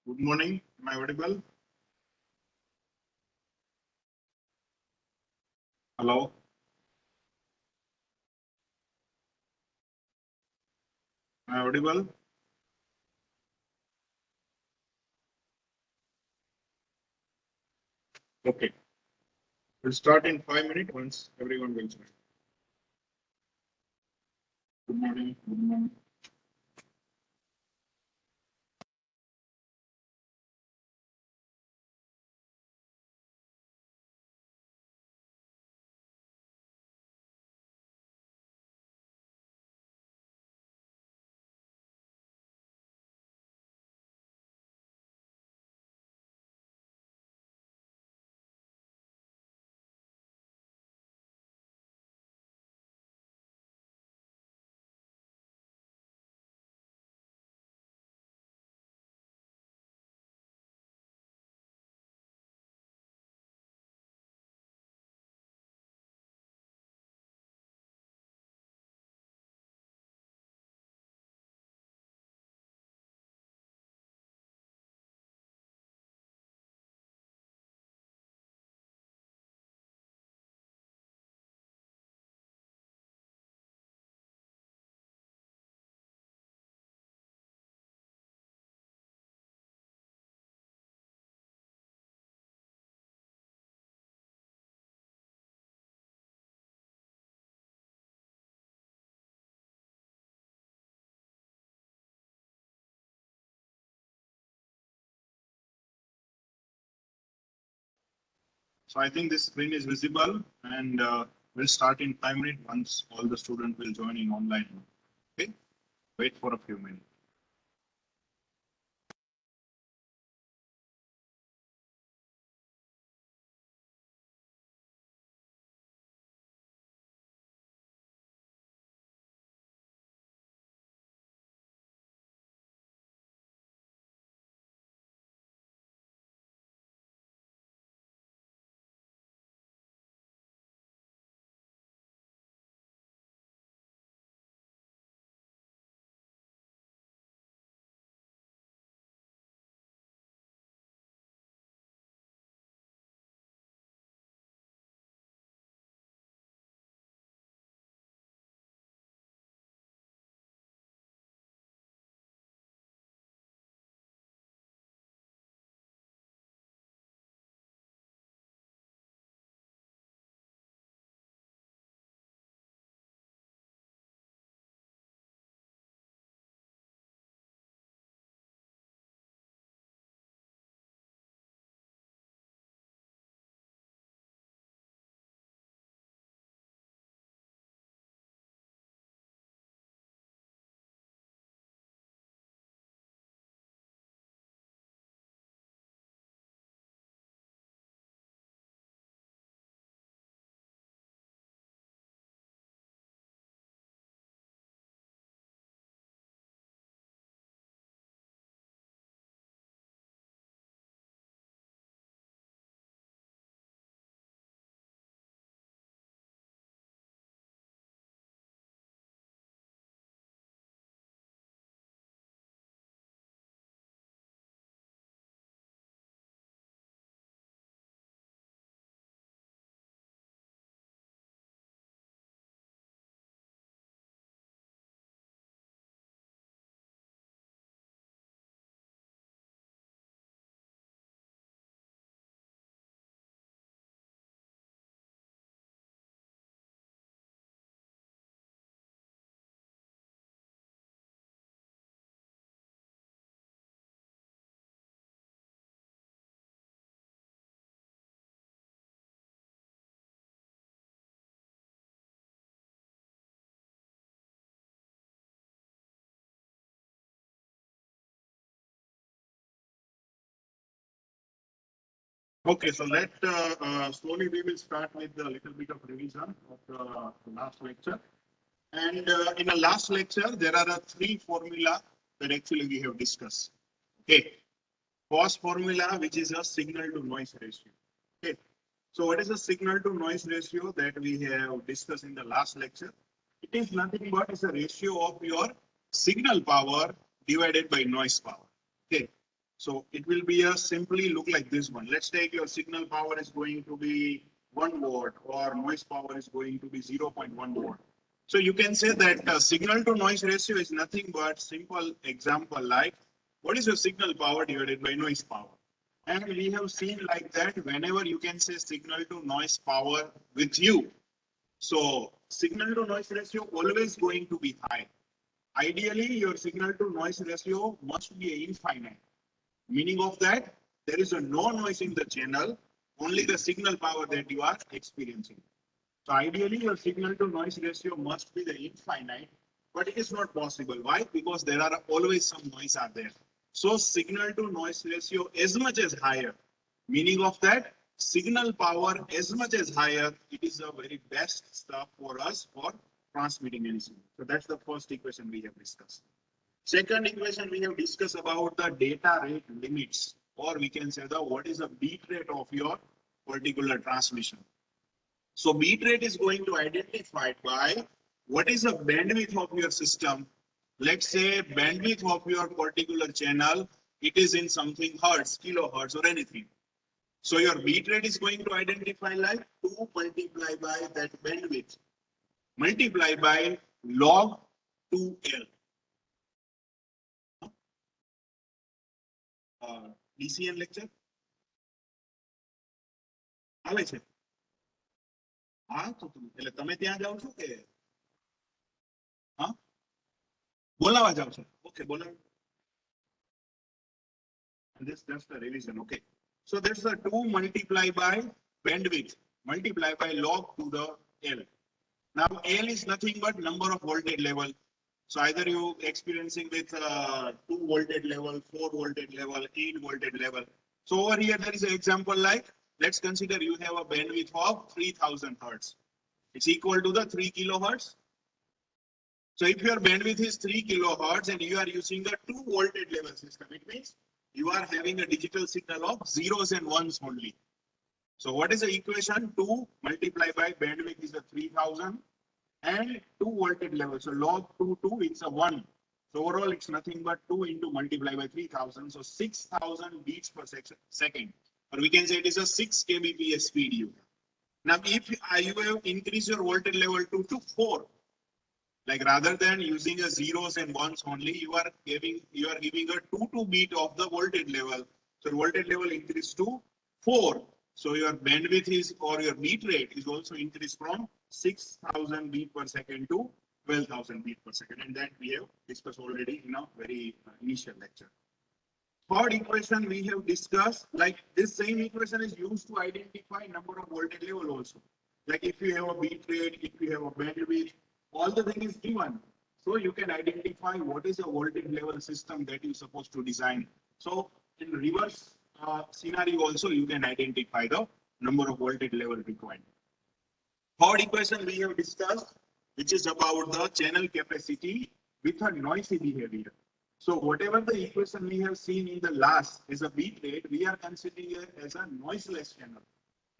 Good morning. Am I audible? Hello. Am I audible? Okay. We'll start in 5 minutes once everyone will join. Good morning. Good morning. So I think this screen is visible and we'll start in 5 minutes once all the students will join in online. Okay. Wait for a few minutes. Okay, so let slowly we will start with a little bit of revision of the last lecture. And in the last lecture, there are three formula that actually we have discussed. Okay, first formula, which is a signal to noise ratio. Okay, so what is the signal to noise ratio that we have discussed in the last lecture? It is nothing but is a ratio of your signal power divided by noise power. Okay, So it will be a simply look like this one. Let's take your signal power is going to be 1 watt or noise power is going to be 0.1 watt. So you can say that signal to noise ratio is nothing but simple example like what is your signal power divided by noise power. And we have seen like that whenever you can say signal to noise power with you. So signal to noise ratio always going to be high. Ideally, your signal to noise ratio must be infinite. Meaning of that, there is a no noise in the channel, only the signal power that you are experiencing. So ideally, your signal to noise ratio must be the infinite, but it is not possible. Why? Because there are always some noise are there. So signal to noise ratio as much as higher, meaning of that signal power as much as higher, it is a very best stuff for us for transmitting any signal. So that's the first equation we have discussed. Second equation we have discussed about the data rate limits, or we can say the what is the bit rate of your particular transmission. So bit rate is going to identify by what is the bandwidth of your system. Let's say bandwidth of your particular channel, it is in something hertz, kilohertz or anything. So your bit rate is going to identify like 2 multiply by that bandwidth multiply by log 2L. DCN lecture આવે છે હા તો એટલે તમે ત્યાં જાઓ છો કે હા બોલાવા જાવ છો ઓકે બોલાવ this that's the revision okay so that's the 2 multiply by bandwidth multiply by log to the L. Now L is nothing but number of voltage level. So either you experiencing with 2 voltage level, 4 voltage level, 8 voltage level. So over here there is an example like let's consider you have a bandwidth of 3000 hertz. It's equal to the 3 kilohertz. So if your bandwidth is 3 kilohertz and you are using a 2 voltage level system, it means you are having a digital signal of zeros and ones only. So what is the equation? 2 multiplied by bandwidth is a 3000 and 2 voltage level. So log 2, it's a 1. So overall, it's nothing but 2 into multiply by 3000. So 6000 beats per second. Or we can say it is a 6 kbps speed you have. Now, if you have increased your voltage level to 4, like rather than using a zeros and ones only, you are giving a 2 beat of the voltage level. So voltage level increased to 4. So your bandwidth is or your beat rate is also increased from 6000 beat per second to 12,000 beat per second, and that we have discussed already in a very initial lecture. Third equation we have discussed, like this same equation is used to identify number of voltage level also. Like if you have a beat rate, if you have a bandwidth, all the thing is given. So you can identify what is a voltage level system that you're supposed to design. So in reverse scenario also you can identify the number of voltage level required. Third equation we have discussed, which is about the channel capacity with a noisy behavior. So whatever the equation we have seen in the last is a beat rate, we are considering it as a noiseless channel.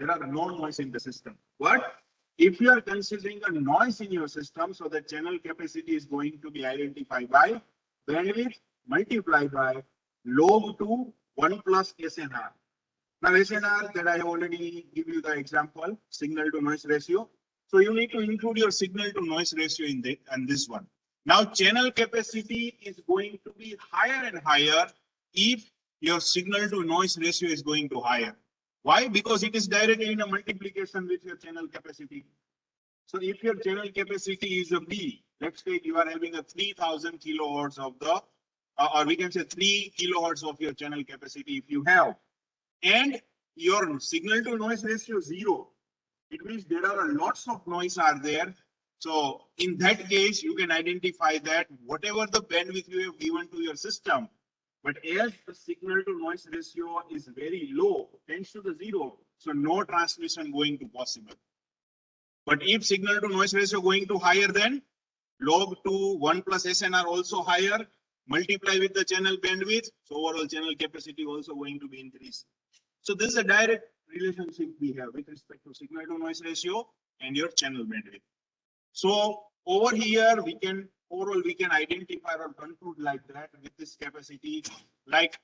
There are no noise in the system. But if you are considering a noise in your system, so the channel capacity is going to be identified by bandwidth multiplied by log to 1 plus SNR. Now SNR that I have already give you the example, signal to noise ratio. So you need to include your signal to noise ratio in this one. Now channel capacity is going to be higher and higher if your signal to noise ratio is going to higher. Why? Because it is directly in a multiplication with your channel capacity. So if your channel capacity is a B, let's say you are having a 3000 kilohertz of the, or we can say 3 kilohertz of your channel capacity if you have, and your signal to noise ratio 0, it means there are lots of noise are there. So in that case, you can identify that whatever the bandwidth you have given to your system, but as the signal to noise ratio is very low, tends to the 0, so no transmission going to possible. But if signal to noise ratio going to higher than log to 1 plus SNR also higher, multiply with the channel bandwidth, so overall channel capacity also going to be increased. So this is a direct relationship we have with respect to signal to noise ratio and your channel bandwidth. So over here we can identify or conclude like that with this capacity, like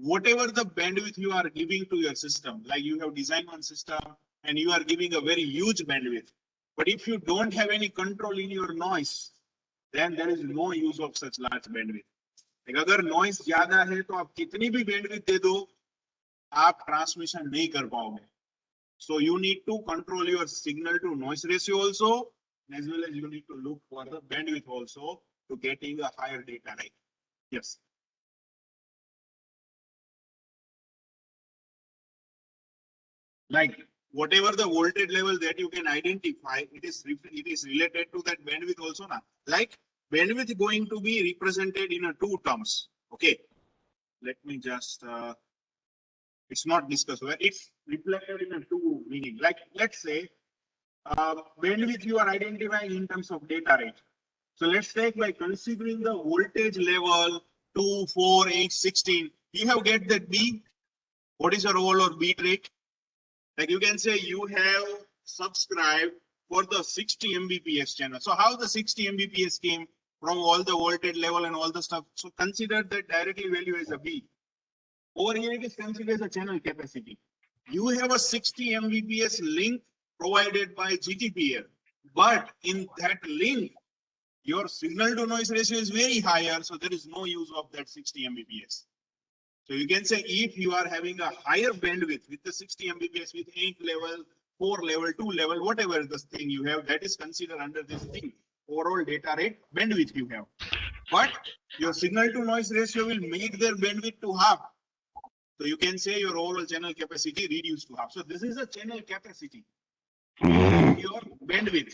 whatever the bandwidth you are giving to your system, like you have designed one system and you are giving a very huge bandwidth. But if you don't have any control in your noise, then there is no use of such large bandwidth. Like अगर noise ज्यादा है तो आप कितनी भी bandwidth दे दो, आप transmission नहीं कर पाओगे. So you need to control your signal to noise ratio also, as well as you need to look for the bandwidth also to getting a higher data rate. Yes. Like whatever the voltage level that you can identify, it is related to that bandwidth also now. Like bandwidth going to be represented in a two terms. Okay, let me just it's not discussed where it's reflected in a two meaning. Like let's say bandwidth you are identifying in terms of data rate. So let's take by considering the voltage level 2, 4, 8, 16. You have get that B. What is your overall bit rate? Like you can say you have subscribed for the 60 Mbps channel. So how the 60 Mbps came from all the voltage level and all the stuff. So consider that directly value as a B. Over here it is considered as a channel capacity. You have a 60 Mbps link provided by GTPL, but in that link, your signal to noise ratio is very higher. So there is no use of that 60 Mbps. So you can say if you are having a higher bandwidth with the 60 Mbps with 8 level, 4 level, 2 level, whatever the thing you have, that is considered under this thing, overall data rate bandwidth you have. But your signal to noise ratio will make their bandwidth to half. So you can say your overall channel capacity reduced to half. So this is a channel capacity, your bandwidth.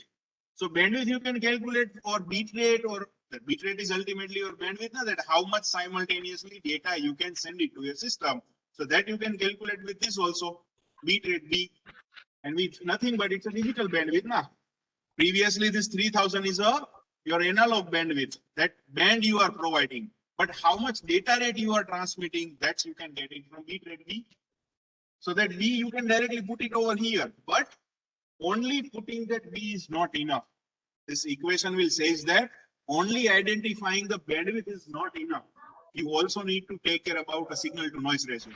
So bandwidth you can calculate or bit rate, or the bit rate is ultimately your bandwidth, that how much simultaneously data you can send it to your system. So that you can calculate with this also, bit rate B, and with nothing but it's a digital bandwidth. Now, previously this 3000 is your analog bandwidth, that band you are providing. But how much data rate you are transmitting, that's you can get it from bit rate B. So that B you can directly put it over here, but only putting that B is not enough. This equation will says that only identifying the bandwidth is not enough. You also need to take care about a signal to noise ratio.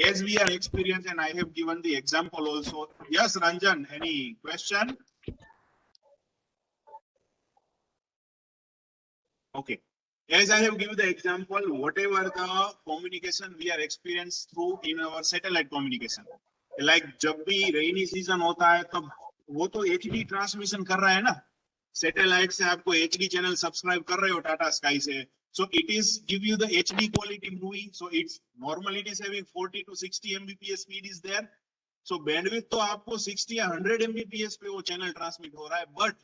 As we are experienced, and I have given the example also. Yes, Ranjan, any question? Okay. As I have given the example, whatever the communication we are experienced through in our satellite communication, like जब भी rainy season होता है तब वो तो HD transmission कर रहा है ना, satellite से आपको HD channel subscribe कर रहे हो Tata Sky से, so it is give you the HD quality movie. So it's normally it is having 40 to 60 Mbps speed is there. So bandwidth तो आपको 60 या 100 Mbps पे वो channel transmit हो रहा है, but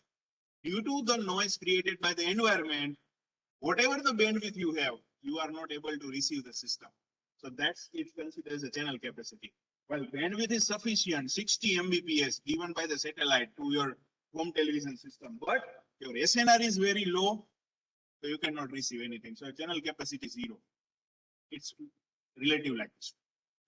due to the noise created by the environment, whatever the bandwidth you have, you are not able to receive the system. So that's it considered as a channel capacity. Well, bandwidth is sufficient, 60 Mbps given by the satellite to your home television system, but your SNR is very low, so you cannot receive anything. So channel capacity is 0. It's relative like this.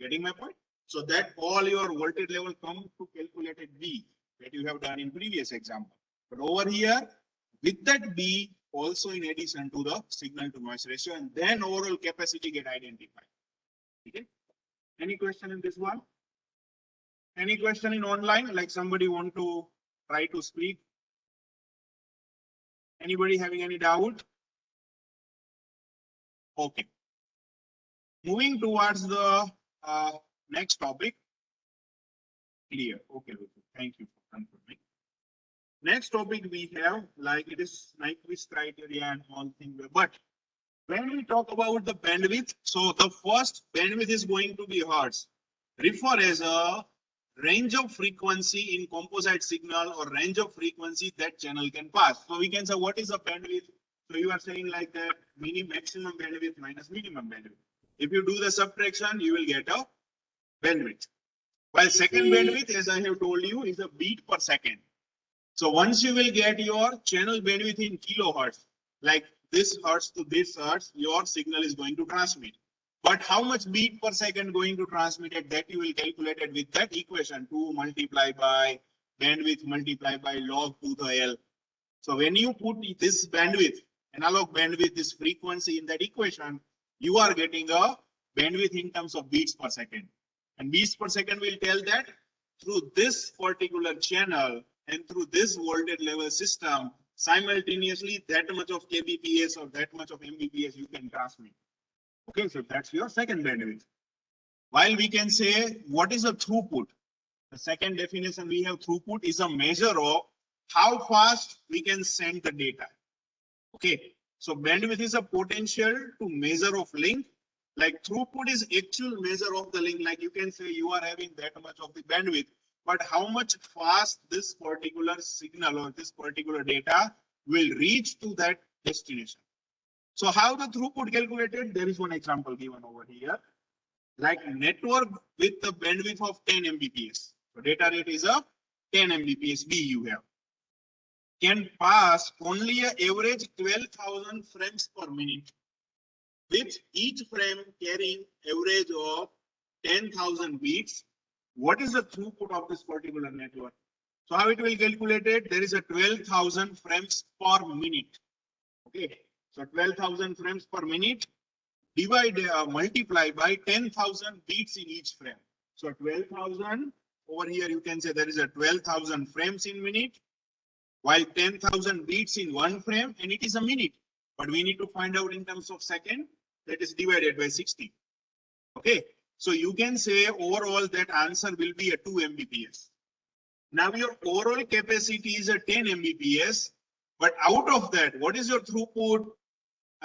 Getting my point? So that all your voltage level come to calculated B that you have done in previous example. But over here, with that B, also in addition to the signal to noise ratio, and then overall capacity get identified. Okay. Any question in this one? Any question in online? Like somebody want to try to speak? Anybody having any doubt? Okay. Moving towards the next topic. Clear. Okay. Thank you for confirming. Next topic we have, like it is Nyquist criteria and all things, but when we talk about the bandwidth, so the first bandwidth is going to be hertz, refer as a range of frequency in composite signal or range of frequency that channel can pass. So we can say what is the bandwidth? So you are saying like that maximum bandwidth minus minimum bandwidth. If you do the subtraction, you will get a bandwidth. While second bandwidth, as I have told you, is a beat per second. So once you will get your channel bandwidth in kilohertz, like this hertz to this hertz, your signal is going to transmit. But how much beat per second going to transmit it, that you will calculate it with that equation, 2 multiplied by bandwidth multiplied by log to the L. So when you put this bandwidth, analog bandwidth, this frequency in that equation, you are getting a bandwidth in terms of beats per second. And beats per second will tell that through this particular channel and through this voltage level system, simultaneously that much of kbps or that much of mbps you can transmit. Okay, so that's your second bandwidth. While we can say what is a throughput? The second definition we have, throughput is a measure of how fast we can send the data. Okay, so bandwidth is a potential to measure of link. Like throughput is actual measure of the link. Like you can say you are having that much of the bandwidth, but how much fast this particular signal or this particular data will reach to that destination. So how the throughput calculated? There is one example given over here. Like network with the bandwidth of 10 Mbps. So data rate is a 10 Mbps B you have. Can pass only an average 12,000 frames per minute, with each frame carrying average of 10,000 beats. What is the throughput of this particular network? So how it will calculate it? There is a 12,000 frames per minute. Okay, so 12,000 frames per minute divide multiply by 10,000 beats in each frame. So 12,000 over here you can say there is a 12,000 frames in minute, while 10,000 beats in one frame, and it is a minute. But we need to find out in terms of second, that is divided by 60. Okay, so you can say overall that answer will be a 2 Mbps. Now your overall capacity is a 10 Mbps, but out of that, what is your throughput?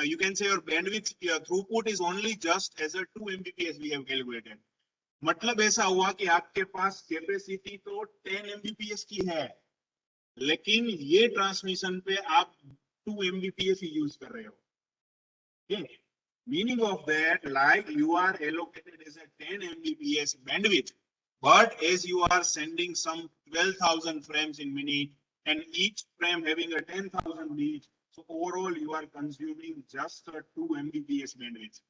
You can say your bandwidth, your throughput is only just as a 2 Mbps we have calculated. मतलब ऐसा हुआ कि आपके पास capacity तो 10 Mbps की है, लेकिन ये ट्रांसमिशन पे आप 2 Mbps ही यूज कर रहे हो. Okay. Meaning of that, like you are allocated as a 10 Mbps bandwidth, but as you are sending some 12,000 frames in minute and each frame having a 10,000 beats, so overall you are consuming just a 2 Mbps bandwidth.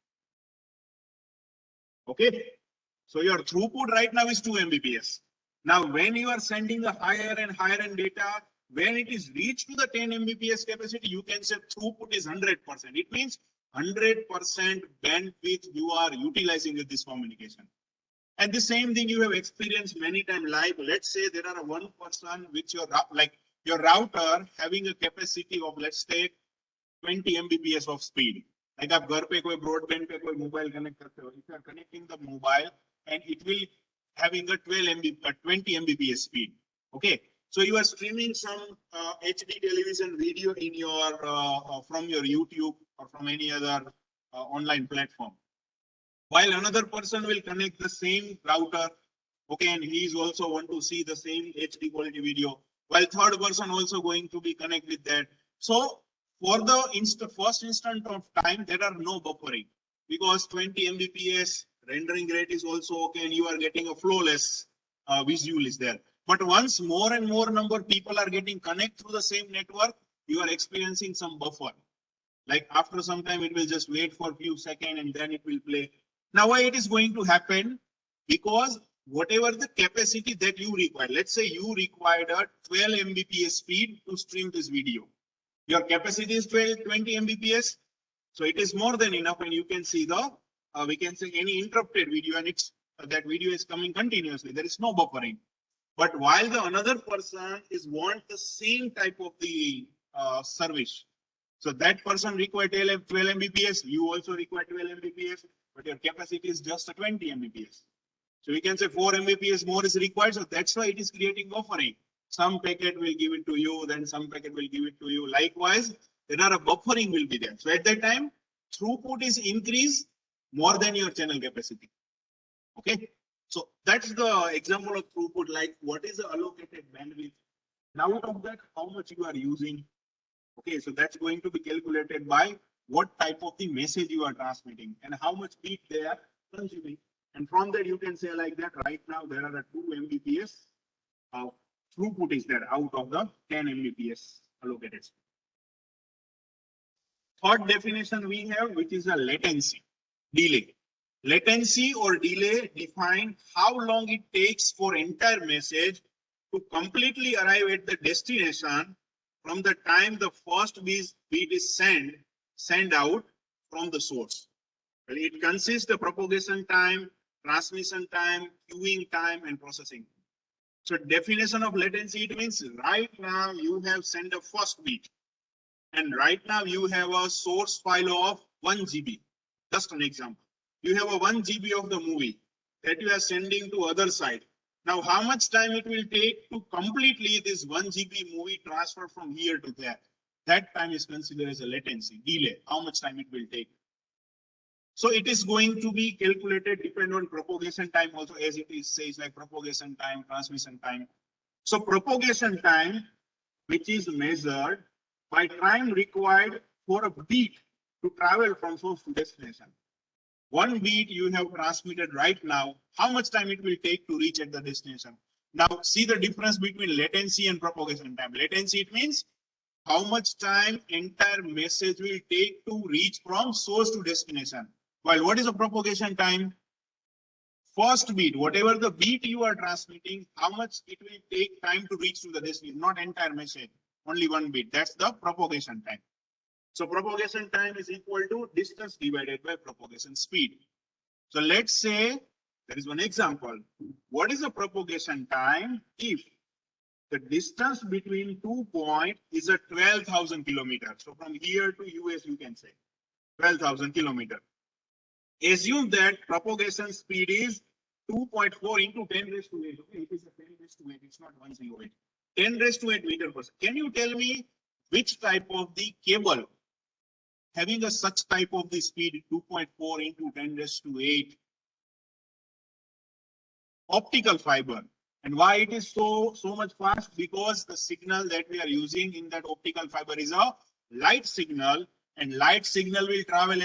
Okay, so your throughput right now is 2 Mbps. Now, when you are sending a higher and higher end data, when it is reached to the 10 Mbps capacity, you can say throughput is 100%. It means 100% bandwidth you are utilizing with this communication. And the same thing you have experienced many times live. Let's say there are one person with your your router having a capacity of, let's take 20 Mbps of speed. Like आप घर पे कोई broadband पे कोई mobile connect करते हो, if you are connecting the mobile and it will having a 20 Mbps speed. Okay, so you are streaming some HD television video in your from your YouTube or from any other online platform, while another person will connect the same router. Okay, and he is also want to see the same HD quality video, while third person also going to be connect with that. So for the first instant of time, there are no buffering because 20 Mbps rendering rate is also okay, and you are getting a flawless visual is there. But once more and more number of people are getting connect through the same network, you are experiencing some buffer. Like after some time, it will just wait for a few seconds and then it will play. Now, why it is going to happen? Because whatever the capacity that you require, let's say you required a 12 Mbps speed to stream this video. Your capacity is 20 Mbps. So it is more than enough, and you can see the, we can say any interrupted video, and it's that video is coming continuously. There is no buffering. But while the another person is want the same type of the service, so that person require 12 Mbps, you also require 12 Mbps, but your capacity is just a 20 Mbps. So we can say 4 Mbps more is required. So that's why it is creating buffering. Some packet will give it to you, then some packet will give it to you. Likewise, there are a buffering will be there. So at that time, throughput is increased more than your channel capacity. Okay. So that's the example of throughput, like what is the allocated bandwidth. Now out of that, how much you are using. Okay, so that's going to be calculated by what type of the message you are transmitting and how much beat they are consuming. And from that, you can say like that, right now there are 2 Mbps throughput is there out of the 10 Mbps allocated. Third definition we have, which is a latency, delay. Latency or delay define how long it takes for entire message to completely arrive at the destination from the time the first beat is sent out from the source. Well, it consists of propagation time, transmission time, queuing time, and processing. So definition of latency, it means right now you have sent a first bit, and right now you have a source file of 1 GB. Just an example. You have a 1 GB of the movie that you are sending to other side. Now, how much time it will take to completely this 1 GB movie transfer from here to there? That time is considered as a latency, delay. How much time it will take? So it is going to be calculated depending on propagation time also, as it is says like propagation time, transmission time. So propagation time, which is measured by time required for a beat to travel from source to destination. One beat you have transmitted right now, how much time it will take to reach at the destination? Now see the difference between latency and propagation time. Latency, it means how much time entire message will take to reach from source to destination. While what is the propagation time? First beat, whatever the beat you are transmitting, how much it will take time to reach to the destination, not entire message, only one beat. That's the propagation time. So propagation time is equal to distance divided by propagation speed. So let's say there is one example. What is the propagation time if the distance between 2 points is a 12,000 kilometers? So from here to US, you can say 12,000 kilometers. Assume that propagation speed is 2.4 into 10 raised to 8. Okay, it is a 10 raised to 8. It's not 108. 10 raised to 8 meter per second. Can you tell me which type of the cable having a such type of the speed 2.4 into 10 raised to 8? Optical fiber. And why it is so much fast? Because the signal that we are using in that optical fiber is a light signal, and light signal will travel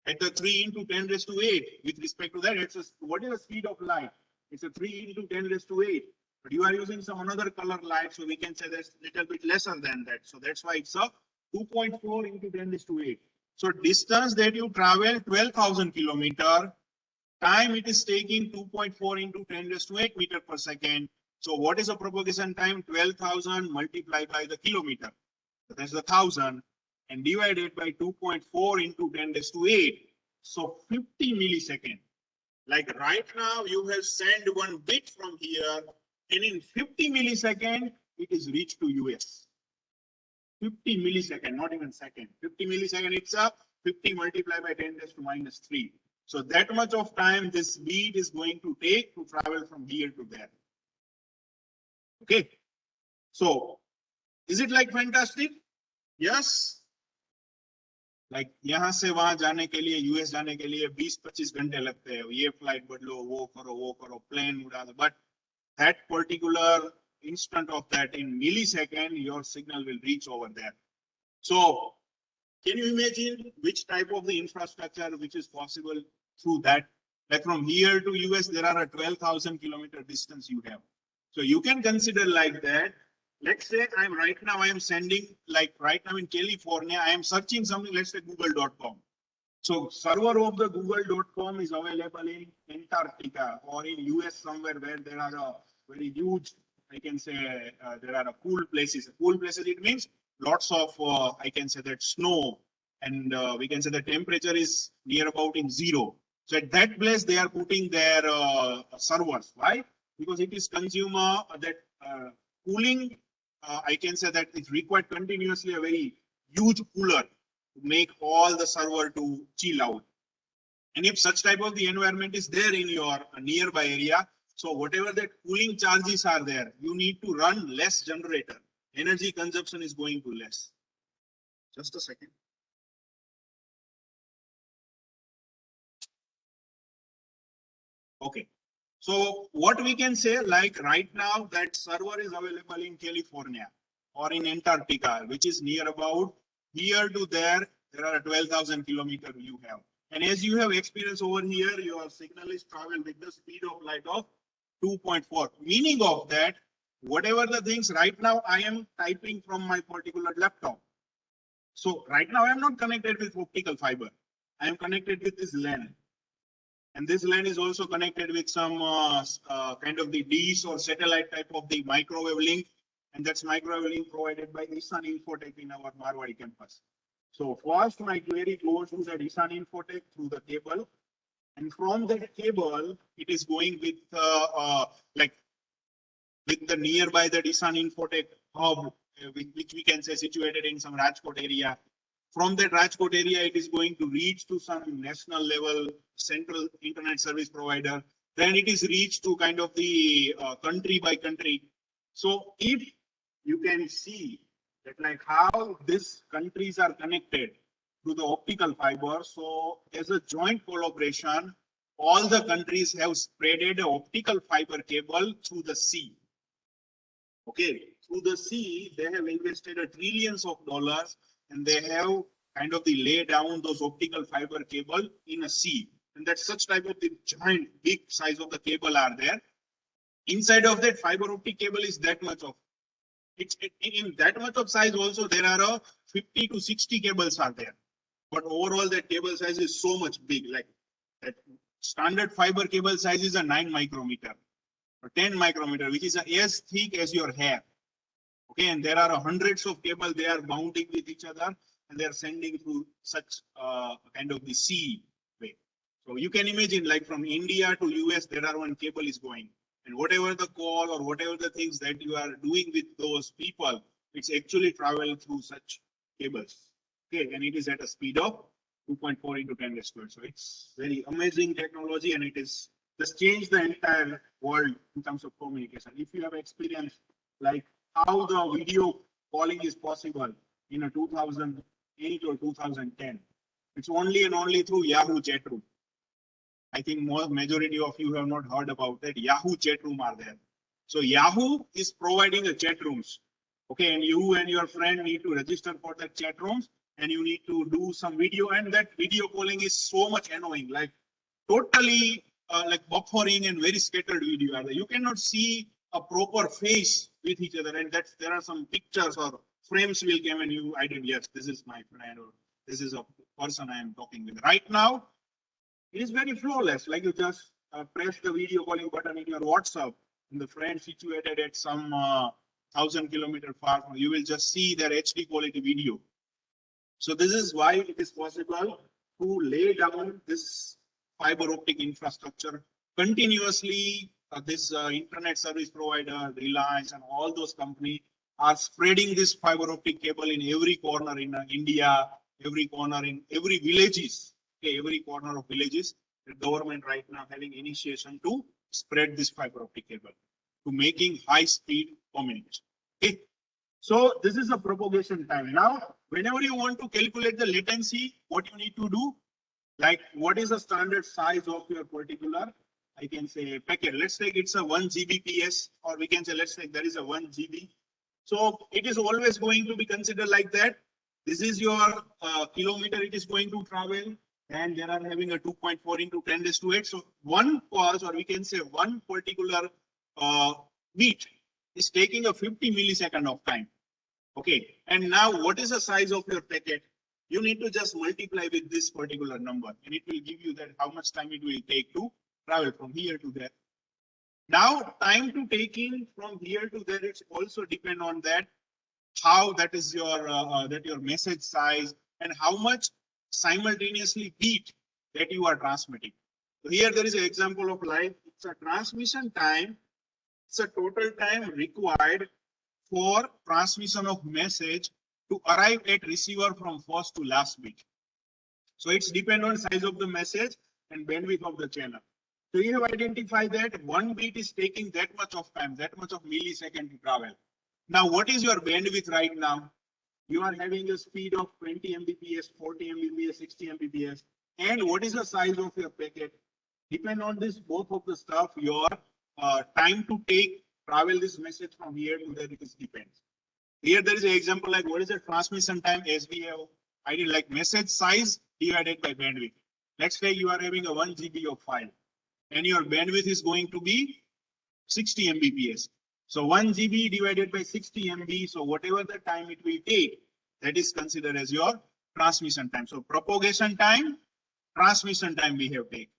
at the 3 into 10 raised to 8. With respect to that, what is the speed of light? It's a 3 into 10 raised to 8. But you are using some another color light, so we can say that's a little bit lesser than that. So that's why it's a 2.4 into 10 raised to 8. So distance that you travel 12,000 kilometer, time it is taking 2.4 into 10 raised to 8 meter per second. So what is the propagation time? 12,000 multiplied by the kilometer. So that's the 1,000. And divided by 2.4 into 10 raised to 8. So 50 millisecond. Like right now, you have sent one bit from here, and in 50 millisecond, it is reached to US. 50 millisecond, not even second. 50 millisecond, it's a 50 multiplied by 10 raised to minus 3. So that much of time this beat is going to take to travel from here to there. Okay. So is it like fantastic? Yes. Like यहाँ से वहां जाने के लिए US जाने के लिए 20-25 घंटे लगते हैं. ये फ्लाइट बदलो, वो करो, प्लेन उड़ा दो. But that particular instant of that, in millisecond, your signal will reach over there. So can you imagine which type of the infrastructure which is possible through that? Like from here to US, there are a 12,000 kilometer distance you have. So you can consider like that. Let's say I am sending, like right now in California, I am searching something, let's say google.com. So server of the google.com is available in Antarctica or in US somewhere where there are a very huge, I can say there are a cool places. Cool places, it means lots of, I can say that snow, and we can say the temperature is near about in 0. So at that place, they are putting their servers. Why? Because it is consumer that cooling, I can say that it required continuously a very huge cooler to make all the server to chill out. And if such type of the environment is there in your nearby area, so whatever that cooling charges are there, you need to run less generator. Energy consumption is going to less. Just a second. Okay. So what we can say, like right now, that server is available in California or in Antarctica, which is near about here to there are 12,000 kilometers you have. And as you have experience over here, your signal is travel with the speed of light of 2.4. Meaning of that, whatever the things right now I am typing from my particular laptop. So right now I am not connected with optical fiber. I am connected with this LAN. And this LAN is also connected with some kind of the dish or satellite type of the microwave link. And that's microwave link provided by Nissan Infotech in our Marwari campus. So first my query goes to the Nissan Infotech through the cable, and from that cable it is going with like with the nearby the Nissan Infotech hub, which we can say situated in some Rajkot area. From that Rajkot area, it is going to reach to some national level central internet service provider. Then it is reached to kind of the country by country. So if you can see that like how these countries are connected to the optical fiber. So as a joint collaboration, all the countries have spreaded an optical fiber cable through the sea. Okay, through the sea, they have invested a trillions of dollars, and they have kind of the lay down those optical fiber cable in a sea. And that such type of the giant big size of the cable are there. Inside of that fiber optic cable is that much of in that much of size also there are 50 to 60 cables are there. But overall that cable size is so much big, like that standard fiber cable size is a 9 micrometer or 10 micrometer, which is as thick as your hair. Okay, and there are hundreds of cables, they are mounting with each other and they are sending through such kind of the sea way. So you can imagine like from India to US, there are one cable is going, and whatever the call or whatever the things that you are doing with those people, it's actually travel through such cables. Okay, and it is at a speed of 2.4 into 10 squared. So it's very amazing technology, and it is just changed the entire world in terms of communication. If you have experience like how the video calling is possible in a 2008 or 2010, it's only and only through Yahoo chat room. I think most majority of you have not heard about that. Yahoo chat room are there. So Yahoo is providing a chat rooms. Okay, and you and your friend need to register for that chat rooms, and you need to do some video, and that video calling is so much annoying, like totally like buffering and very scattered video are there. You cannot see a proper face with each other, and that's there are some pictures or frames will come and you identify, yes, this is my friend or this is a person I am talking with. Right now, it is very flawless. Like you just press the video calling button in your WhatsApp, and the friend situated at some 1,000 kilometers far from you will just see their HD quality video. So this is why it is possible to lay down this fiber optic infrastructure continuously. This internet service provider, Reliance, and all those companies are spreading this fiber optic cable in every corner in India, every corner in every villages. Okay, every corner of villages. The government right now having initiation to spread this fiber optic cable to making high speed communication. Okay. So this is a propagation time. Now, whenever you want to calculate the latency, what you need to do, like what is the standard size of your particular, I can say packet. Let's take it's a 1 Gbps, or we can say let's take there is a 1 GB. So it is always going to be considered like that. This is your kilometer it is going to travel, and there are having a 2.4 into 10 raised to 8. So one pulse, or we can say one particular beat is taking a 50 millisecond of time. Okay, and now what is the size of your packet? You need to just multiply with this particular number, and it will give you that how much time it will take to travel from here to there. Now, time to taking from here to there, it's also depend on that how that is your that your message size and how much simultaneously beat that you are transmitting. So here there is an example of like it's a transmission time. It's a total time required for transmission of message to arrive at receiver from first to last bit. So it's depend on size of the message and bandwidth of the channel. So you have identified that one bit is taking that much of time, that much of millisecond to travel. Now, what is your bandwidth right now? You are having a speed of 20 Mbps, 40 Mbps, 60 Mbps. And what is the size of your packet? Depend on this, both of the stuff, your time to take travel this message from here to there, it depends. Here there is an example like what is the transmission time as we have idea like message size divided by bandwidth. Let's say you are having a 1 GB of file and your bandwidth is going to be 60 Mbps. So 1 GB divided by 60 MB. So whatever the time it will take, that is considered as your transmission time. So propagation time, transmission time we have taken.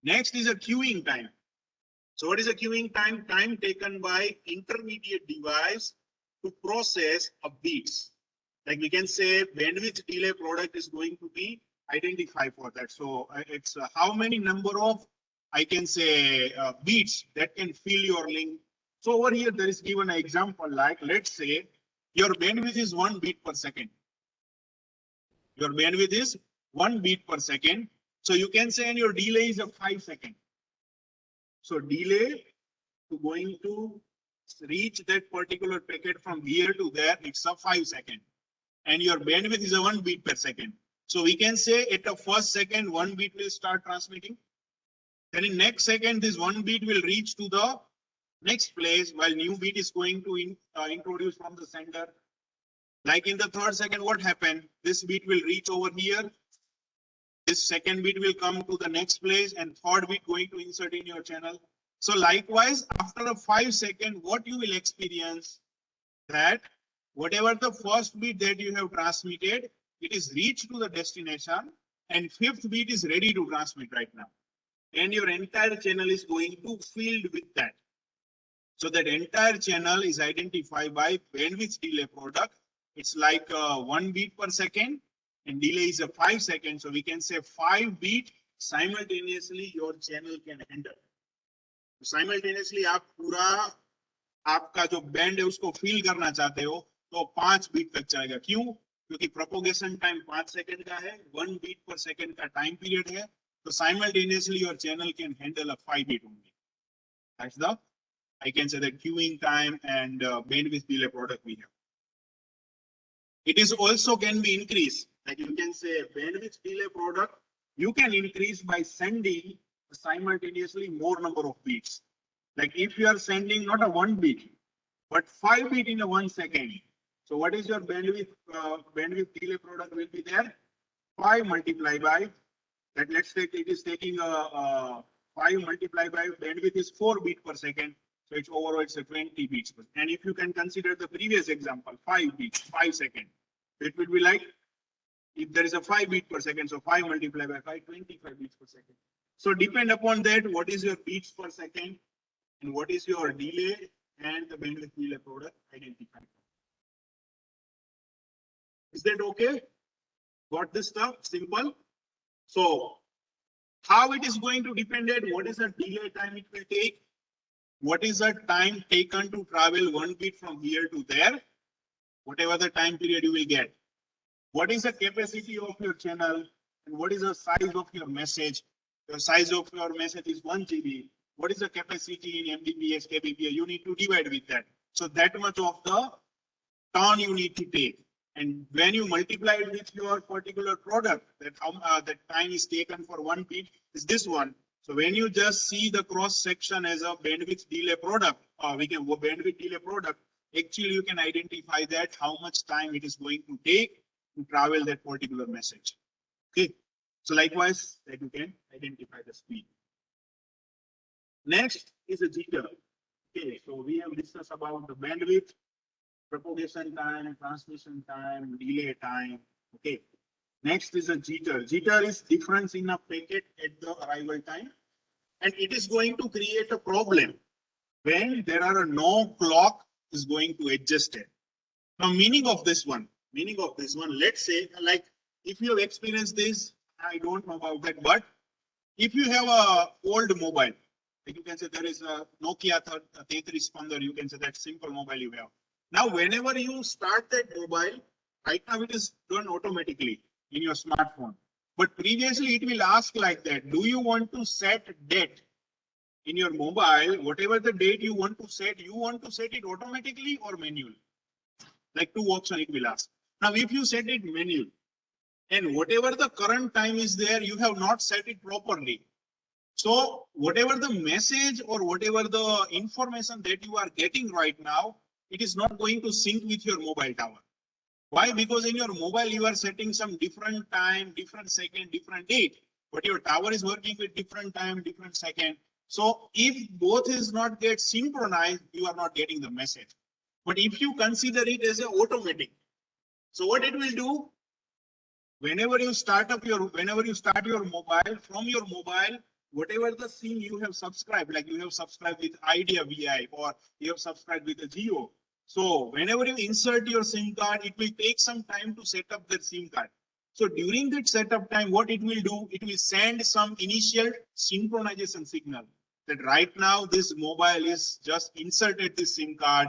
Next is a queuing time. So what is a queuing time? Time taken by intermediate device to process a beats. Like we can say bandwidth delay product is going to be identified for that. So it's how many number of, I can say, beats that can fill your link. So over here, there is given an example, like let's say your bandwidth is 1 beat per second. Your bandwidth is 1 beat per second. So you can say, and your delay is a 5 second. So delay to going to reach that particular packet from here to there, it's a 5 second. And your bandwidth is a 1 beat per second. So we can say at the first second, 1 beat will start transmitting. Then in next second, this 1 beat will reach to the next place while new beat is going to introduce from the sender. Like in the third second, what happened? This beat will reach over here. This second bit will come to the next place and third bit going to insert in your channel. So likewise, after a 5 second, what you will experience that whatever the first bit that you have transmitted, it is reached to the destination and fifth bit is ready to transmit right now. And your entire channel is going to filled with that. So that entire channel is identified by bandwidth delay product. It's like 1 beat per second and delay is a 5 seconds. So we can say 5 beat simultaneously your channel can handle. Simultaneously आप पूरा आपका जो band है उसको fill करना चाहते हो तो 5 बीट तक चलेगा. क्यों? क्योंकि प्रोपोगेशन टाइम 5 सेकंड का है, 1 बीट पर सेकंड का टाइम पीरियड है. तो simultaneously your channel can handle a 5 beat only. That's the, I can say, the queuing time and bandwidth delay product we have. It is also can be increased. Like you can say bandwidth delay product, you can increase by sending simultaneously more number of beats. Like if you are sending not a 1 beat, but 5 beat in a 1 second. So what is your bandwidth delay product will be there? 5 multiplied by that. Let's take it is taking a 5 multiplied by bandwidth is 4 beat per second. So it's overall it's a 20 beats. And if you can consider the previous example, 5 beats, 5 seconds, it will be like if there is a 5 beat per second, so 5 multiplied by 5, 25 beats per second. So depend upon that, what is your beats per second and what is your delay and the bandwidth delay product identified. Is that okay? Got this stuff? Simple. So how it is going to depend on what is the delay time it will take? What is the time taken to travel 1 bit from here to there? Whatever the time period you will get. What is the capacity of your channel and what is the size of your message? The size of your message is 1 GB. What is the capacity in Mbps, kbps? You need to divide with that. So that much of the turn you need to take. And when you multiply it with your particular product, that how that time is taken for 1 bit is this one. So when you just see the cross section as a bandwidth delay product, or we can bandwidth delay product, actually you can identify that how much time it is going to take to travel that particular message. Okay. So likewise, that you can identify the speed. Next is a jitter. Okay. So we have discussed about the bandwidth, propagation time, transmission time, delay time. Okay. Next is a jitter. Jitter is difference in a packet at the arrival time. And it is going to create a problem when there are no clock is going to adjust it. Now, meaning of this one, let's say, like if you have experienced this, I don't know about that, but if you have a old mobile, like you can say there is a Nokia 3315, you can say that simple mobile you have. Now, whenever you start that mobile, right now it is done automatically in your smartphone. But previously it will ask like that, do you want to set date in your mobile? Whatever the date you want to set it automatically or manually? Like 2 options it will ask. Now, if you set it manual and whatever the current time is there, you have not set it properly. So whatever the message or whatever the information that you are getting right now, it is not going to sync with your mobile tower. Why? Because in your mobile, you are setting some different time, different second, different date, but your tower is working with different time, different second. So if both is not get synchronized, you are not getting the message. But if you consider it as a automatic, so what it will do, whenever you start your mobile, from your mobile, whatever the SIM you have subscribed, like you have subscribed with Idea VI or you have subscribed with a Geo. So whenever you insert your SIM card, it will take some time to set up that SIM card. So during that setup time, what it will do, it will send some initial synchronization signal that right now this mobile is just inserted this SIM card.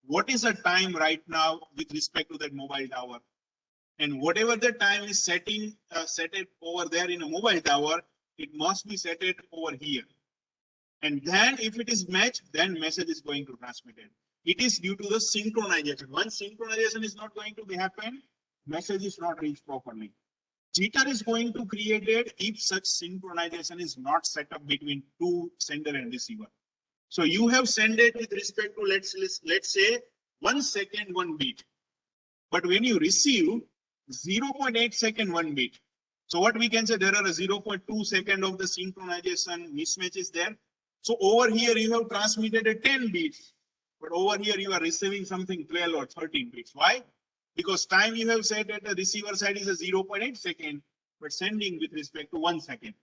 What is the time right now with respect to that mobile tower? And whatever the time is set it over there in a mobile tower, it must be set it over here. And then if it is matched, then message is going to transmit it. It is due to the synchronization. Once synchronization is not going to be happen, message is not reached properly. Jitter is going to create it if such synchronization is not set up between two sender and receiver. So you have sent it with respect to let's say 1 second 1 beat. But when you receive 0.8 second 1 beat. So what we can say, there are a 0.2 second of the synchronization mismatch is there. So over here you have transmitted a 10 beats, but over here you are receiving something 12 or 13 beats. Why? Because time you have set at the receiver side is a 0.8 second, but sending with respect to 1 second.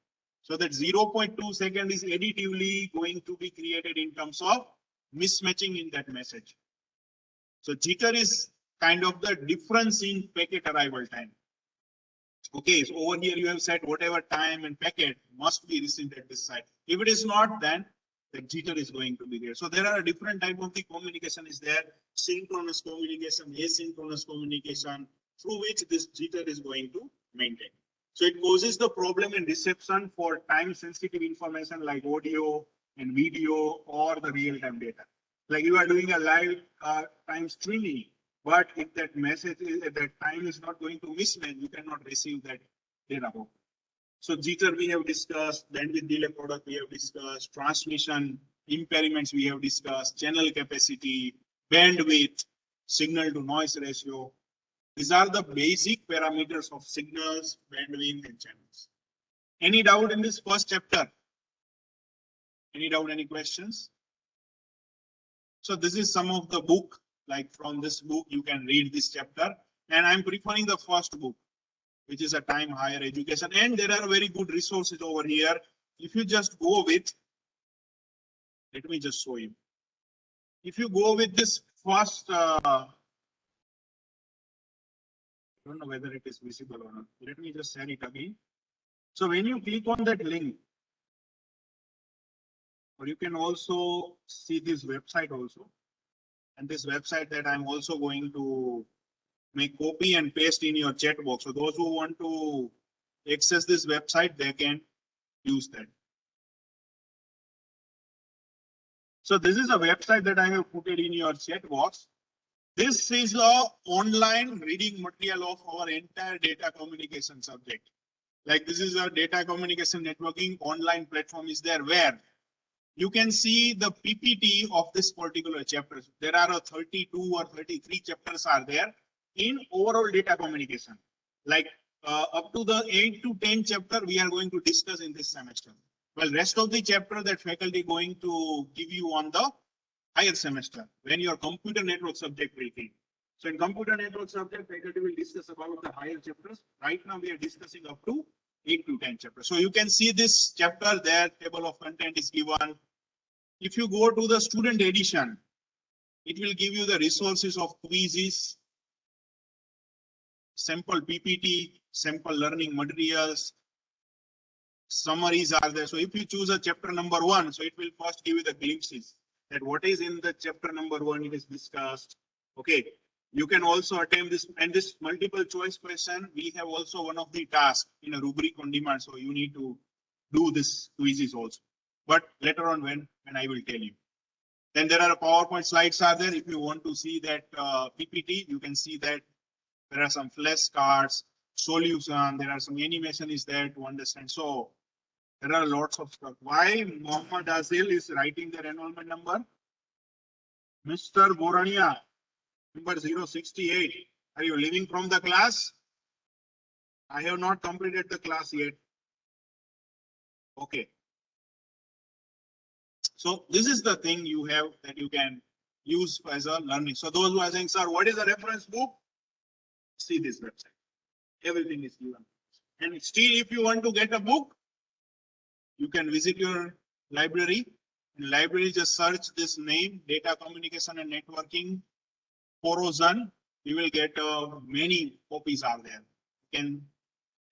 So that 0.2 second is additively going to be created in terms of mismatching in that message. So jitter is kind of the difference in packet arrival time. Okay, so over here you have set whatever time and packet must be received at this side. If it is not, then the jitter is going to be there. So there are a different type of the communication is there, synchronous communication, asynchronous communication, through which this jitter is going to maintain. So it causes the problem in reception for time sensitive information like audio and video or the real time data. Like you are doing a live time streaming, but if that message is at that time is not going to mismatch, you cannot receive that data. So jitter we have discussed, bandwidth delay product we have discussed, transmission impairments we have discussed, channel capacity, bandwidth, signal to noise ratio. These are the basic parameters of signals, bandwidth, and channels. Any doubt in this first chapter? Any doubt, any questions? So this is some of the book, like from this book, you can read this chapter. And I'm preferring the first book, which is a time higher education. And there are very good resources over here. If you just go with, let me just show you. If you go with this first, I don't know whether it is visible or not. Let me just share it again. So when you click on that link, or you can also see this website also. And this website that I'm also going to make copy and paste in your chat box. So those who want to access this website, they can use that. So this is a website that I have put it in your chat box. This is a online reading material of our entire data communication subject. Like this is a data communication networking online platform is there where you can see the PPT of this particular chapter. There are 32 or 33 chapters are there in overall data communication. Like up to the 8 to 10 chapter we are going to discuss in this semester. Well, rest of the chapter that faculty going to give you on the higher semester when your computer network subject will be. So in computer network subject, faculty will discuss about the higher chapters. Right now we are discussing up to 8 to 10 chapters. So you can see this chapter there, table of content is given. If you go to the student edition, it will give you the resources of quizzes, sample PPT, sample learning materials, summaries are there. So if you choose a chapter number 1, so it will first give you the glimpses that what is in the chapter number 1 it is discussed. Okay, you can also attempt this, and this multiple choice question, we have also one of the tasks in a rubric on demand. So you need to do this quizzes also. But later on when I will tell you. Then there are PowerPoint slides are there. If you want to see that PPT, you can see that there are some flashcards, solution, there are some animation is there to understand. So there are lots of stuff. Why Mohammed Azil is writing their enrollment number? Mr. Borania, number 068. Are you leaving from the class? I have not completed the class yet. Okay. So this is the thing you have that you can use as a learning. So those who are saying, sir, what is the reference book? See this website. Everything is given. And still, if you want to get a book, you can visit your library. In library, just search this name, data communication and networking. Forozen, you will get many copies are there. You can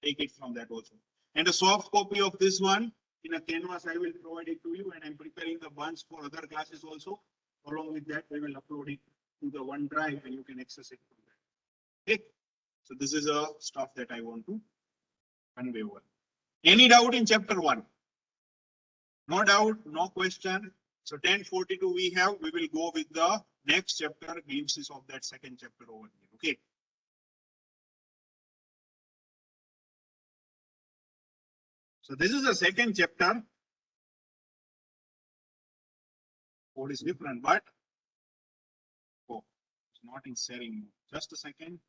take it from that also. And a soft copy of this one in a canvas, I will provide it to you, and I'm preparing the bunch for other classes also. Along with that, we will upload it to the OneDrive and you can access it from there. Okay. So this is a stuff that I want to convey over. Any doubt in chapter 1? No doubt, no question. So 10:42 we have, we will go with the next chapter, glimpses of that second chapter over here. Okay. So this is the second chapter. Code is different, but oh, it's not in sharing mode. Just a second.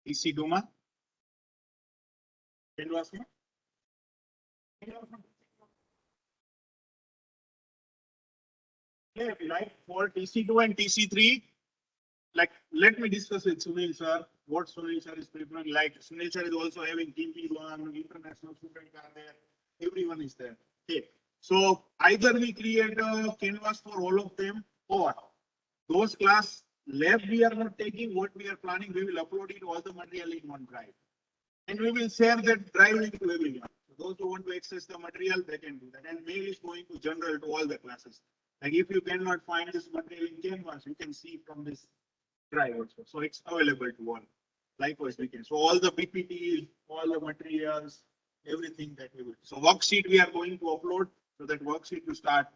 TC Duma. Canvas में? Like for TC2 and TC3, like let me discuss with Sunil sir. What Sunil sir is preparing. Like Sunil sir is also having TP1, international students are there. Everyone is there. Okay. So either we create a canvas for all of them, or those class lab we are not taking. What we are planning, we will upload it all the material in OneDrive. And we will share that drive link to everyone. So those who want to access the material, they can do that. And mail is going to general to all the classes. Like if you cannot find this material in Canvas, you can see from this drive also. So it's available to all. Likewise, we can. So all the PPT, all the materials, everything that we will. So worksheet we are going to upload. So that worksheet to start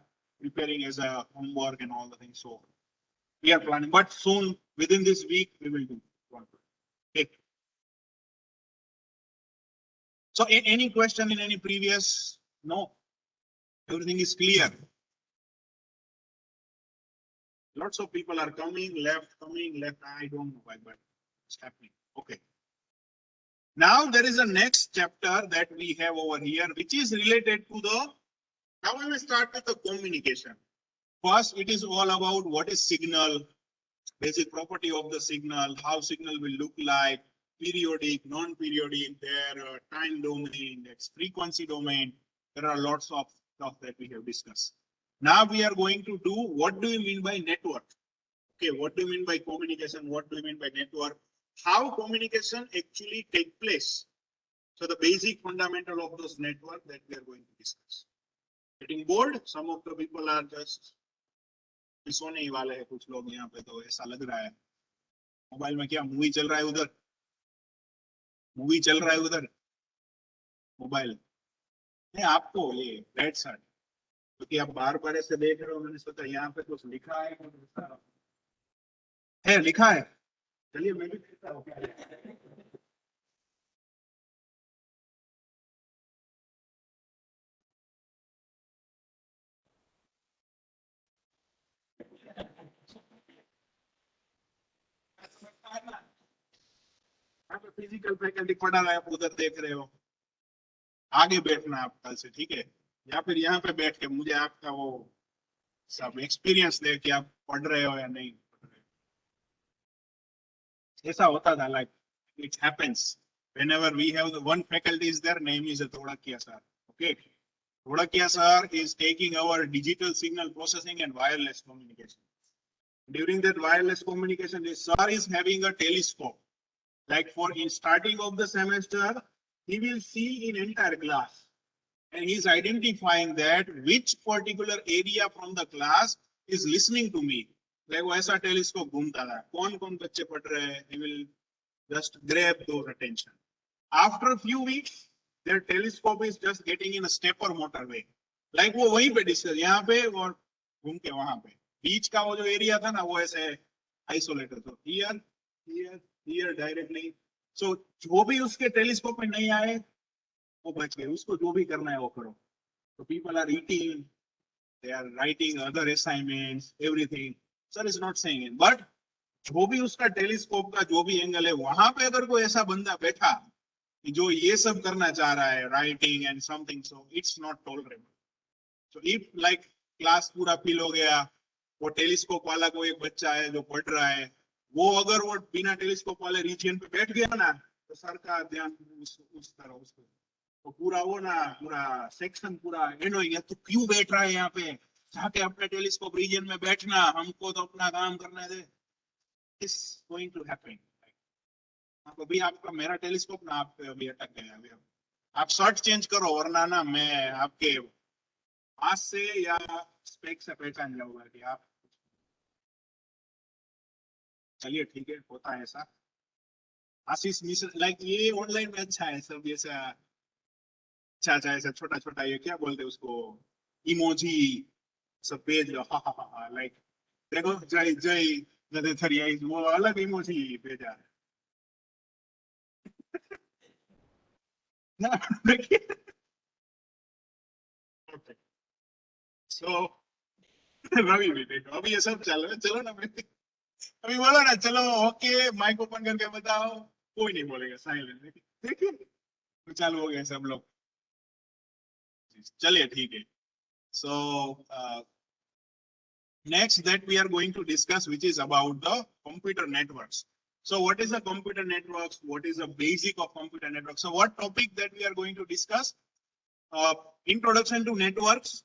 preparing as a homework and all the things. So we are planning, but soon within this week we will do. Okay. So any question in any previous? No, everything is clear. Lots of people are coming left. I don't know why, but it's happening. Okay. Now there is a next chapter that we have over here, which is related to the, now we will start with the communication. First, it is all about what is signal, basic property of the signal, how signal will look like, periodic, non-periodic, their time domain, its frequency domain. There are lots of stuff that we have discussed. Now we are going to do, what do you mean by network? Okay, what do you mean by communication? What do you mean by network? How communication actually take place? So the basic fundamental of those network that we are going to discuss. Getting bored? Some of the people are just सोने ही वाले हैं कुछ लोग यहाँ पे, तो ऐसा लग रहा है मोबाइल में क्या मूवी चल रहा है उधर, मूवी चल रहा है उधर मोबाइल नहीं आपको ये रेड शर्ट क्योंकि आप बार बार ऐसे देख रहे हो, मैंने सोचा यहाँ पे कुछ लिखा है लिखा है, चलिए मैं भी देखता हूँ क्या है। फिजिकल फैकल्टी पढ़ा रहा है, आप उधर देख रहे हो, आगे बैठना आप कल से, ठीक है, या फिर यहाँ पे बैठ के मुझे आपका वो सब एक्सपीरियंस दे कि आप पढ़ रहे हो या नहीं पढ़ रहे हो। ऐसा होता था, like it happens whenever we have the one faculty is there, name is Thodakia sir. Okay, Thodakia sir is taking our digital signal processing and wireless communication. During that wireless communication, this sir is having a telescope. Like for in starting of the semester, he will see in entire class, and he is identifying that which particular area from the class is listening to me. Like वैसा telescope घूमता था, कौन बच्चे पढ़ रहे हैं, he will just grab those attention. After a few weeks, their telescope is just getting in a stepper motorway. Like वो वहीं पे डिस्कस, यहाँ पे और घूम के वहां पे, बीच का वो जो एरिया था ना वो ऐसे आइसोलेटेड था, here directly. So जो भी उसके टेलीस्कोप में नहीं आए वो बच गए, उसको जो भी करना है वो करो. So people are eating, they are writing other assignments, everything. Sir is not saying it, but जो भी उसका टेलीस्कोप का जो भी एंगल है वहां पे अगर कोई ऐसा बंदा बैठा जो ये सब करना चाह रहा है, writing and something, so it's not tolerable. So if like class पूरा फिल हो गया, वो टेलीस्कोप वाला कोई एक बच्चा है जो पढ़ रहा है, वो अगर वो बिना टेलीस्कोप वाले रीजन पे बैठ गया ना, तो सर का ध्यान उस तरह उसको, तो पूरा वो ना पूरा सेक्शन पूरा एंड हो गया, तो क्यों बैठ रहा है यहाँ पे, जाके अपने टेलीस्कोप रीजन में बैठना, हमको तो अपना काम करने दे. It's going to happen. आप अभी आपका मेरा टेलीस्कोप ना आप पे अभी अटक गया, अभी आप शर्ट चेंज करो, वरना ना मैं आपके हाथ से या स्पेक से पहचान जाऊंगा कि आप. चलिए ठीक है, होता है ऐसा. आशीष मिश्र लाइक ये ऑनलाइन में अच्छा है सब, ऐसा अच्छा अच्छा ऐसा छोटा छोटा ये क्या बोलते हैं उसको, इमोजी सब भेज लो, हा हा हा लाइक देखो जय जय गदेथरिया, वो अलग इमोजी भेजा है ना. देखिए, सो रवि भी देखो, अभी ये सब चल रहा है, चलो ना भाई, अभी बोलो ना, चलो ओके माइक ओपन करके बताओ, कोई नहीं बोलेगा, साइलेंट. देखिए तो चालू हो गए सब लोग. चलिए ठीक है. सो next that we are going to discuss, which is about the computer networks. So what is the computer networks, what is the basic of computer networks? So what topic that we are going to discuss, introduction to networks,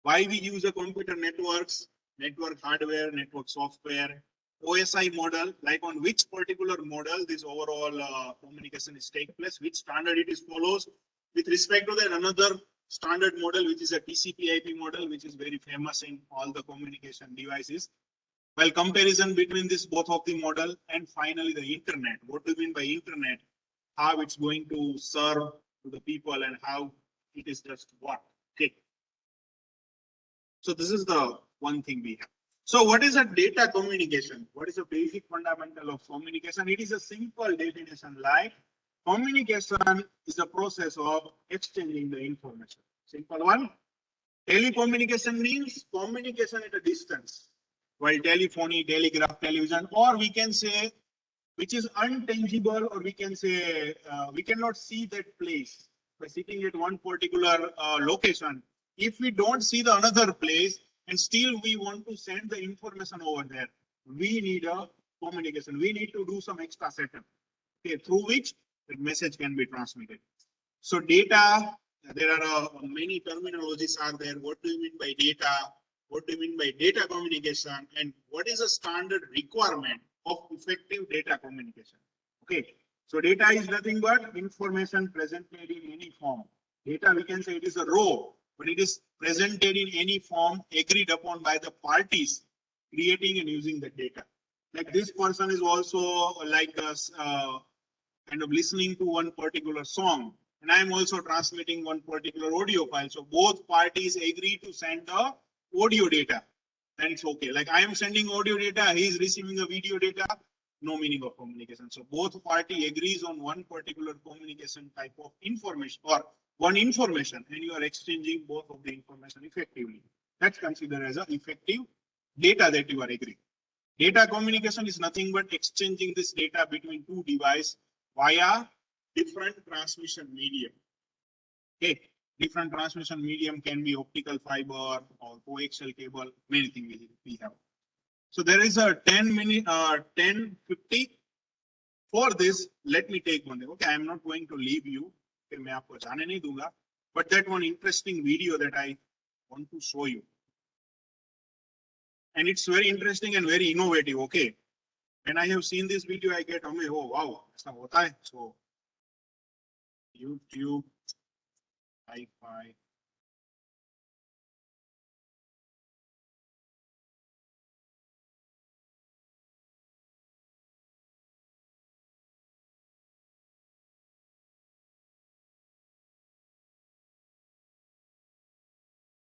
why we use the computer networks, network hardware, network software, OSI model, like on which particular model this overall communication is take place, which standard it is follows. With respect to that, another standard model, which is a TCP/IP model, which is very famous in all the communication devices. Well, comparison between this both of the model, and finally the internet. What do you mean by internet? How it's going to serve to the people and how it is just what. Okay. So this is the one thing we have. So what is a data communication? What is the basic fundamental of communication? It is a simple definition like communication is the process of exchanging the information. Simple one. Telecommunication means communication at a distance. While telephony, telegraph, television, or we can say which is untangible, or we can say we cannot see that place by sitting at one particular location. If we don't see the another place and still we want to send the information over there, we need a communication. We need to do some extra setup, okay, through which the message can be transmitted. So data, there are many terminologies are there. What do you mean by data? What do you mean by data communication? And what is a standard requirement of effective data communication? Okay, so data is nothing but information presented in any form. Data, we can say it is a raw, but it is presented in any form agreed upon by the parties creating and using the data. Like this person is also like us, kind of listening to one particular song, and I am also transmitting one particular audio file. So both parties agree to send the audio data. Then it's okay. Like I am sending audio data, he is receiving the video data, no meaning of communication. So both party agrees on one particular communication type of information or one information, and you are exchanging both of the information effectively. That's considered as an effective data that you are agreeing. Data communication is nothing but exchanging this data between two devices via different transmission medium. Okay, different transmission medium can be optical fiber or coaxial cable, many things we have. So there is a 10-minute, 10:50. For this, let me take one. Okay, I am not going to leave you. Okay, मैं आपको जाने नहीं दूंगा. But that one interesting video that I want to show you. And it's very interesting and very innovative. Okay. When I have seen this video, I get amazed. Oh wow, ऐसा होता है. So YouTube, Wi-Fi.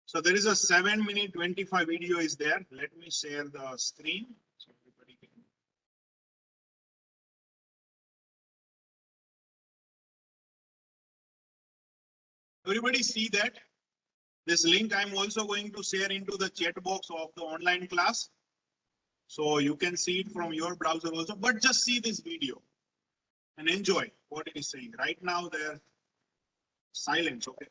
So there is a 7-minute 25 video is there. Let me share the screen so everybody can. Everybody see that? This link I'm also going to share into the chat box of the online class. So you can see it from your browser also, but just see this video. and enjoy what it is saying. Right now, they're silent. Okay.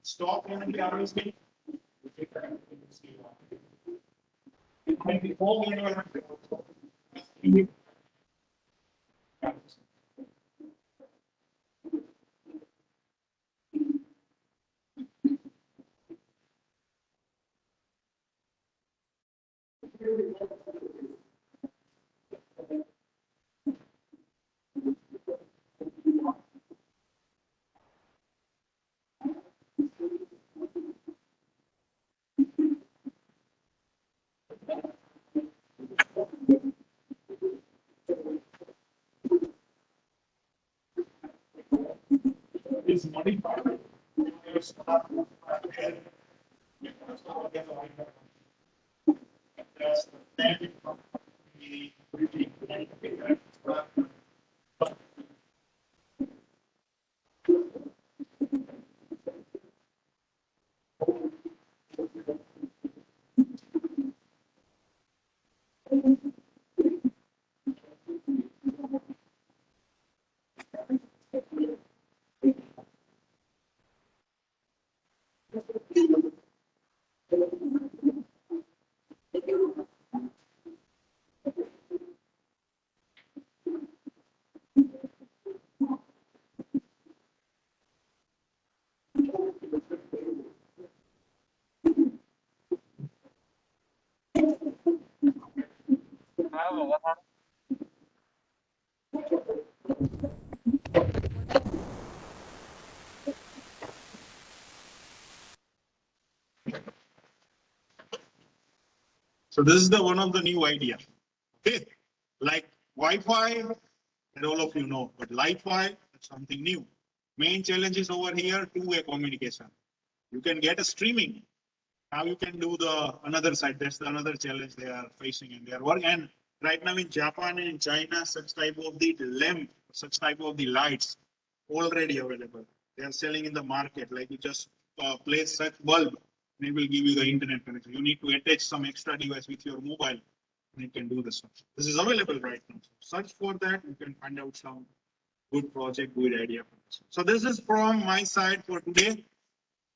Stop and the arrows will. It might be all in your is modified. So this is the one of the new idea. Okay, like Wi-Fi, and all of you know, but Li-Fi is something new. Main challenge is over here, two-way communication. You can get a streaming. Now you can do the another side. That's the another challenge they are facing in their work. And right now in Japan and in China, such type of the lamp, such type of the lights already available. They are selling in the market. Like you just place such bulb, and it will give you the internet connection. You need to attach some extra device with your mobile, and it can do this. This is available right now. Search for that. You can find out some good project, good idea. So this is from my side for today.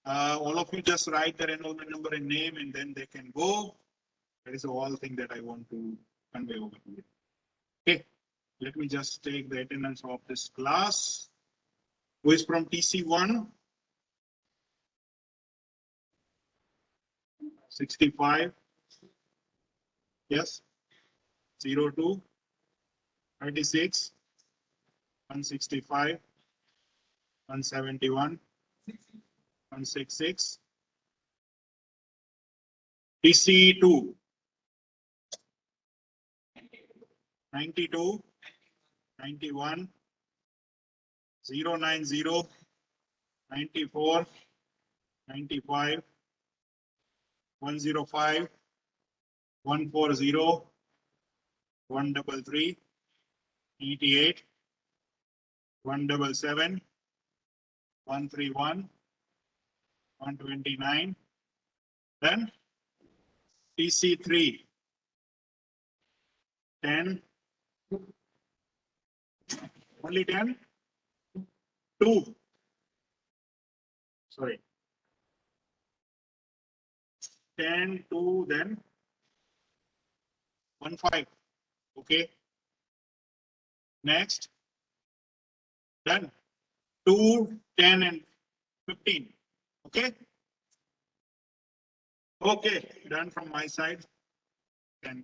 All of you just write their enrollment number and name, and then they can go. That is all thing that I want to convey over here. Okay, let me just take the attendance of this class. Who is from TC1? 65. Yes. 02. 36. 165. 171. 166. TC2. 92. 91. 090. 94. 95. 105. 140. 133. 88. 177. 131. 129. Then TC3. 10. Only 10. 2. Sorry. 10, 2, then 1, 5. Okay. Next. Done. 2, 10, and 15. Okay. Okay. Done from my side. Then